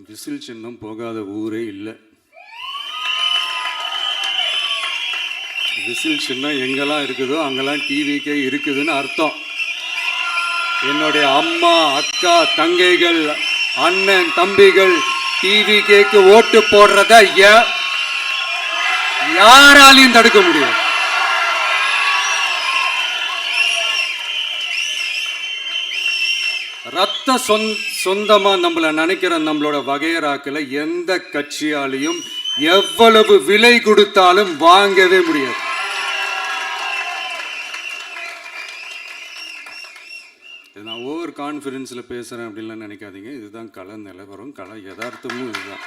Whistle சின்னம் போகாத ஊரே இல்லை. விசில் சின்னம் எங்கெல்லாம் இருக்குதோ அங்கெல்லாம் டிவிக்கே இருக்குதுன்னு அர்த்தம். என்னுடைய அம்மா, அக்கா, தங்கைகள், அண்ணன், தம்பிகள் டிவிக்கேக்கு ஓட்டு போடுறத யாராலையும் தடுக்க முடியும். ரத்த சொந்தமா நம்மள நினைக்கிற நம்மளோட வகையராக்களை எந்த கட்சியாலையும் எவ்வளவு விலை கொடுத்தாலும் வாங்கவே முடியாது. நான் ஓவர் கான்ஃபிடன்ஸ்ல பேசுறேன் அப்படின்லாம் நினைக்காதீங்க. இதுதான் கள நிலவரம், கள யதார்த்தமும் இதுதான்.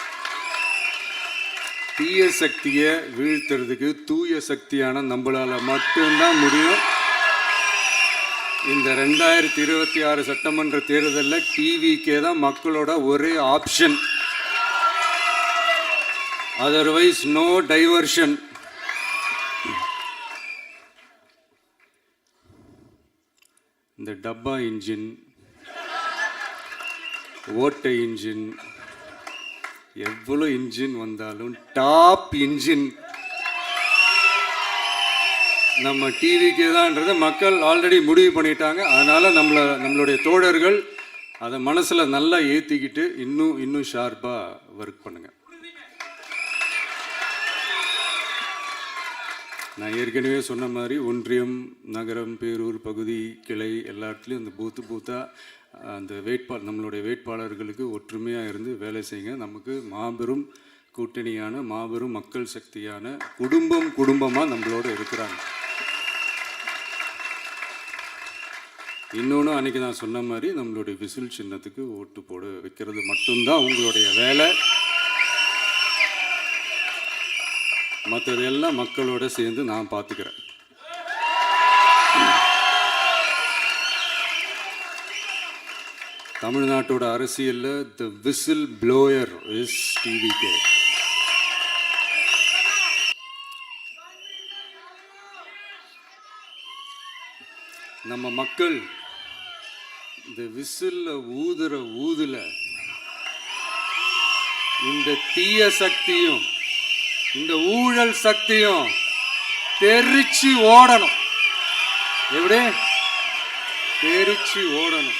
தீய சக்தியை வீழ்த்துறதுக்கு தூய சக்தியான நம்மளால மட்டும்தான் முடியும். இந்த 2026 சட்டமன்ற தேர்தலில் டிவிக்கே தான் மக்களோட ஒரே ஆப்ஷன். Otherwise no diversion. இந்த டப்பா இன்ஜின், ஓட்டை இன்ஜின், எவ்வளோ இன்ஜின் வந்தாலும் டாப் இன்ஜின் நம்ம டிவிக்கே தான்ன்றதை மக்கள் ஆல்ரெடி முடிவு பண்ணிட்டாங்க. அதனால நம்மளுடைய தோழர்கள் அதை மனசுல நல்லா ஏத்திக்கிட்டு இன்னும் ஷார்ப்பா ஒர்க் பண்ணுங்க. நான் ஏற்கனவே சொன்ன மாதிரி ஒன்றியம், நகரம், பேரூர், பகுதி, கிளை எல்லா இடத்துலையும் அந்த பூத்தா அந்த நம்மளுடைய வேட்பாளர்களுக்கு ஒற்றுமையாக இருந்து வேலை செய்யுங்க. நமக்கு மாபெரும் கூட்டணியான மாபெரும் மக்கள் சக்தியான குடும்பமாக நம்மளோட இருக்கிறாங்க. இன்னொன்று அன்றைக்கி நான் சொன்ன மாதிரி நம்மளுடைய விசில் சின்னத்துக்கு ஓட்டு போட வைக்கிறது மட்டும்தான் உங்களுடைய வேலை. மற்றதெல்லாம் மக்களோட சேர்ந்து நான் பார்த்துக்கிறேன். தமிழ்நாட்டோட அரசியலில் தி விசில் ப்ளோயர் இஸ் டிவிகே. நம்ம மக்கள் இந்த விசில்ல ஊதுல இந்த தீய சக்தியும் இந்த ஊழல் சக்தியும் தெரிச்சு ஓடணும். எப்படி தெரிச்சு ஓடணும்?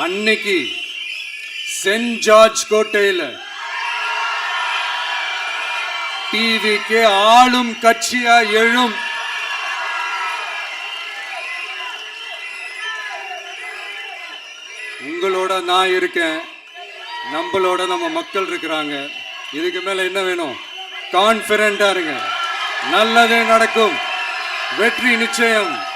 அன்னைக்கு சென்ட் ஜார்ஜ் கோட்டையில் டிவிக்கு ஆளும் கட்சியா எழும். உங்களோட நான் இருக்கேன், நம்மளோட நம்ம மக்கள் இருக்கிறாங்க. இதுக்கு மேல என்ன வேணும்? கான்ஃபிடென்ட்டா இருங்க. நல்லதே நடக்கும். வெற்றி நிச்சயம்.